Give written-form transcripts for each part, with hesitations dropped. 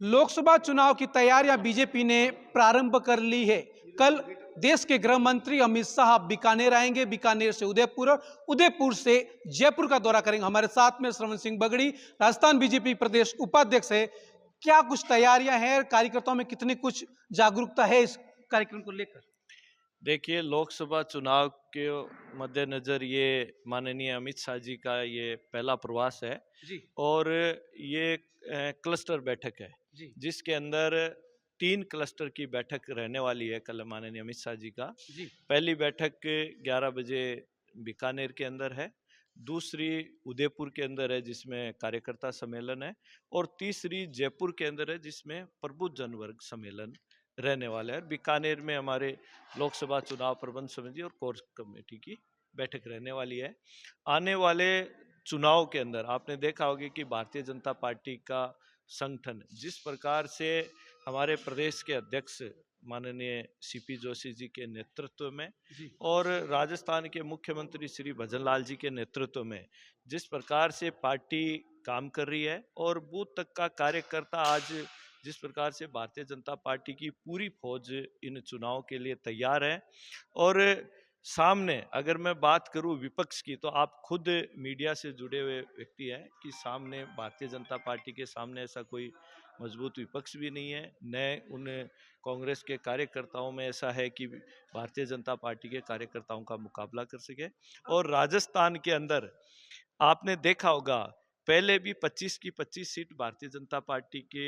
लोकसभा चुनाव की तैयारियां बीजेपी ने प्रारंभ कर ली है। कल देश के गृह मंत्री अमित शाह बीकानेर आएंगे, बीकानेर से उदयपुर और उदयपुर से जयपुर का दौरा करेंगे। हमारे साथ में श्रवण सिंह बगड़ी, राजस्थान बीजेपी प्रदेश उपाध्यक्ष है। क्या कुछ तैयारियां हैं, कार्यकर्ताओं में कितनी कुछ जागरूकता है इस कार्यक्रम को लेकर? देखिए, लोकसभा चुनाव के मद्देनजर ये माननीय अमित शाह जी का ये पहला प्रवास है जी और ये क्लस्टर बैठक है जी जिसके अंदर 3 क्लस्टर की बैठक रहने वाली है कल माननीय अमित शाह जी का। जी पहली बैठक 11 बजे बीकानेर के अंदर है, दूसरी उदयपुर के अंदर है जिसमें कार्यकर्ता सम्मेलन है और तीसरी जयपुर के अंदर है जिसमें प्रबुद्ध जनवर्ग सम्मेलन रहने वाला है। बीकानेर में हमारे लोकसभा चुनाव प्रबंध समिति और कोर कमेटी की बैठक रहने वाली है। आने वाले चुनाव के अंदर आपने देखा होगा कि भारतीय जनता पार्टी का संगठन जिस प्रकार से हमारे प्रदेश के अध्यक्ष माननीय सीपी जोशी जी के नेतृत्व में और राजस्थान के मुख्यमंत्री श्री भजनलाल जी के नेतृत्व में जिस प्रकार से पार्टी काम कर रही है और बूथ तक का कार्यकर्ता आज जिस प्रकार से भारतीय जनता पार्टी की पूरी फौज इन चुनाव के लिए तैयार है। और सामने अगर मैं बात करूं विपक्ष की, तो आप खुद मीडिया से जुड़े हुए व्यक्ति हैं कि सामने भारतीय जनता पार्टी के सामने ऐसा कोई मजबूत विपक्ष भी नहीं है, न उन कांग्रेस के कार्यकर्ताओं में ऐसा है कि भारतीय जनता पार्टी के कार्यकर्ताओं का मुकाबला कर सके। और राजस्थान के अंदर आपने देखा होगा पहले भी 25 की 25 सीट भारतीय जनता पार्टी के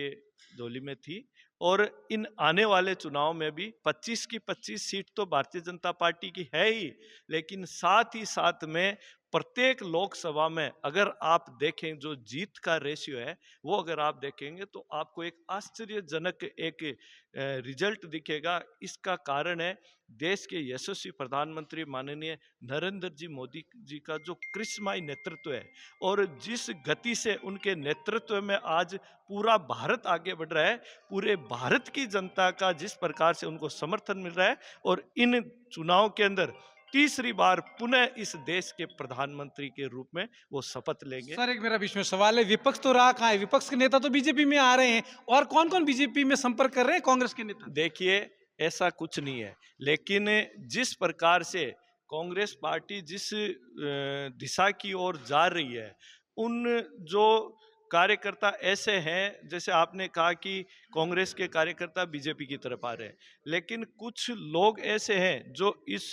झोली में थी और इन आने वाले चुनाव में भी 25 की 25 सीट तो भारतीय जनता पार्टी की है ही, लेकिन साथ ही साथ में प्रत्येक लोकसभा में अगर आप देखें जो जीत का रेशियो है वो अगर आप देखेंगे तो आपको एक आश्चर्यजनक एक रिजल्ट दिखेगा। इसका कारण है देश के यशस्वी प्रधानमंत्री माननीय नरेंद्र जी मोदी जी का जो करिश्माई नेतृत्व है और जिस गति से उनके नेतृत्व में आज पूरा भारत आगे बढ़ रहा है, पूरे भारत की जनता का जिस प्रकार से उनको समर्थन मिल रहा है और इन चुनाव के अंदर तीसरी बार पुनः इस देश के प्रधानमंत्री के रूप में वो शपथ लेंगे। सर, एक मेरा बीच में सवाल है, विपक्ष तो रहा कहाँ है? विपक्ष के नेता तो बीजेपी में आ रहे हैं, और कौन कौन बीजेपी में संपर्क कर रहे हैं कांग्रेस के नेता? देखिए, ऐसा कुछ नहीं है, लेकिन जिस प्रकार से कांग्रेस पार्टी जिस दिशा की ओर जा रही है, उन जो कार्यकर्ता ऐसे हैं, जैसे आपने कहा कि कांग्रेस के कार्यकर्ता बीजेपी की तरफ आ रहे हैं, लेकिन कुछ लोग ऐसे हैं जो इस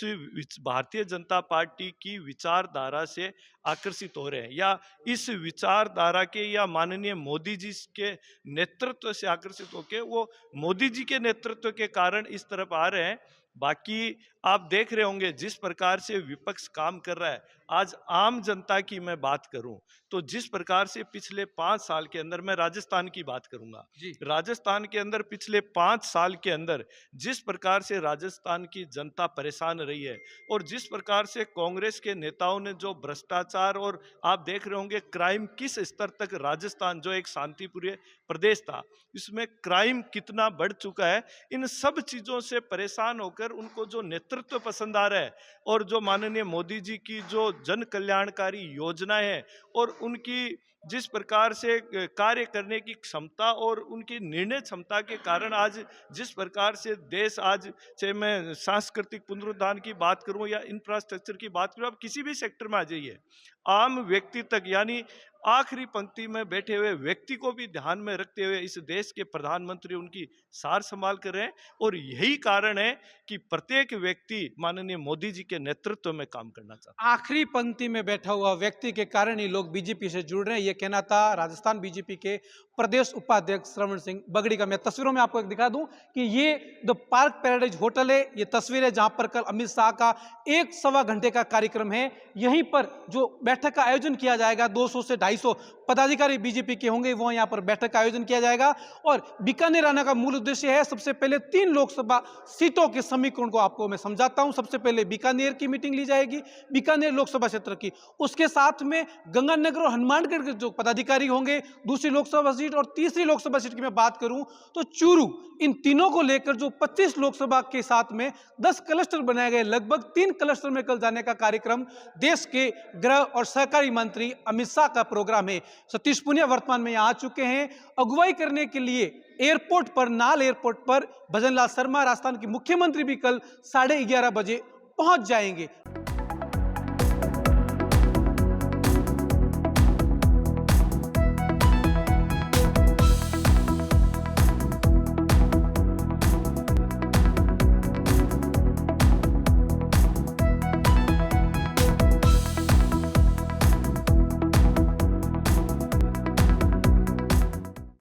भारतीय जनता पार्टी की विचारधारा से आकर्षित हो रहे हैं या इस विचारधारा के या माननीय मोदी जी के नेतृत्व से आकर्षित होकर वो मोदी जी के नेतृत्व के कारण इस तरफ आ रहे हैं। बाकी आप देख रहे होंगे जिस प्रकार से विपक्ष काम कर रहा है। आज आम जनता की मैं बात करूं तो जिस प्रकार से पिछले 5 साल के अंदर, मैं राजस्थान की बात करूंगा, राजस्थान के अंदर पिछले 5 साल के अंदर जिस प्रकार से राजस्थान की जनता परेशान रही है और जिस प्रकार से कांग्रेस के नेताओं ने जो भ्रष्टाचार और आप देख रहे होंगे क्राइम किस स्तर तक, राजस्थान जो एक शांतिप्रिय प्रदेश था इसमें क्राइम कितना बढ़ चुका है, इन सब चीजों से परेशान होकर उनको जो नेतृत्व पसंद आ रहा है और जो माननीय मोदी जी की जो जन कल्याणकारी योजनाएं हैं और उनकी जिस प्रकार से कार्य करने की क्षमता और उनकी निर्णय क्षमता के कारण आज जिस प्रकार से देश आज, चाहे मैं सांस्कृतिक पुनरुत्थान की बात करूं या इंफ्रास्ट्रक्चर की बात करूं, आप किसी भी सेक्टर में आ जाइए, आम व्यक्ति तक यानी आखिरी पंक्ति में बैठे हुए व्यक्ति को भी ध्यान में रखते हुए इस देश के प्रधानमंत्री उनकी सार संभाल कर रहे हैं और यही कारण है कि प्रत्येक व्यक्ति माननीय मोदी जी के नेतृत्व में काम करना चाहता है। आखिरी पंक्ति में बैठा हुआ व्यक्ति के कारण ही लोग बीजेपी से जुड़ रहे हैं, ये कहना था राजस्थान बीजेपी के प्रदेश उपाध्यक्ष श्रवण सिंह बगड़ी का। मैं तस्वीरों में आपको एक दिखा दूं कि ये द पार्क पैराडाइज होटल है, ये तस्वीर है जहां पर कल अमित शाह का 1-1.25 घंटे का कार्यक्रम है। यहीं पर जो बैठक का आयोजन किया जाएगा, 200 से 250 पदाधिकारी बीजेपी के होंगे, वो यहाँ पर बैठक का आयोजन किया जाएगा। और बीकानेर आने का मूल उद्देश्य है, सबसे पहले 3 लोकसभा सीटों के समीकरण को आपको मैं समझाता हूं। सबसे पहले बीकानेर की मीटिंग ली जाएगी, बीकानेर लोकसभा क्षेत्र की, उसके साथ में गंगानगर और हनुमानगढ़ के जो पदाधिकारी होंगे दूसरी लोकसभा सीट, और तीसरी लोकसभा सीट की मैं बात करूं तो चूरू, इन तीनों को लेकर जो 25 लोकसभा के साथ में 10 क्लस्टर बनाए गए, लगभग 3 क्लस्टर में कल जाने का कार्यक्रम देश के गृह और सहकारी मंत्री अमित शाह का प्रोग्राम है। सतीश पुनिया वर्तमान में यहां आ चुके हैं, अगुवाई करने के लिए एयरपोर्ट पर, नाल एयरपोर्ट पर भजनलाल शर्मा राजस्थान के मुख्यमंत्री भी कल 11:30 बजे पहुंच जाएंगे।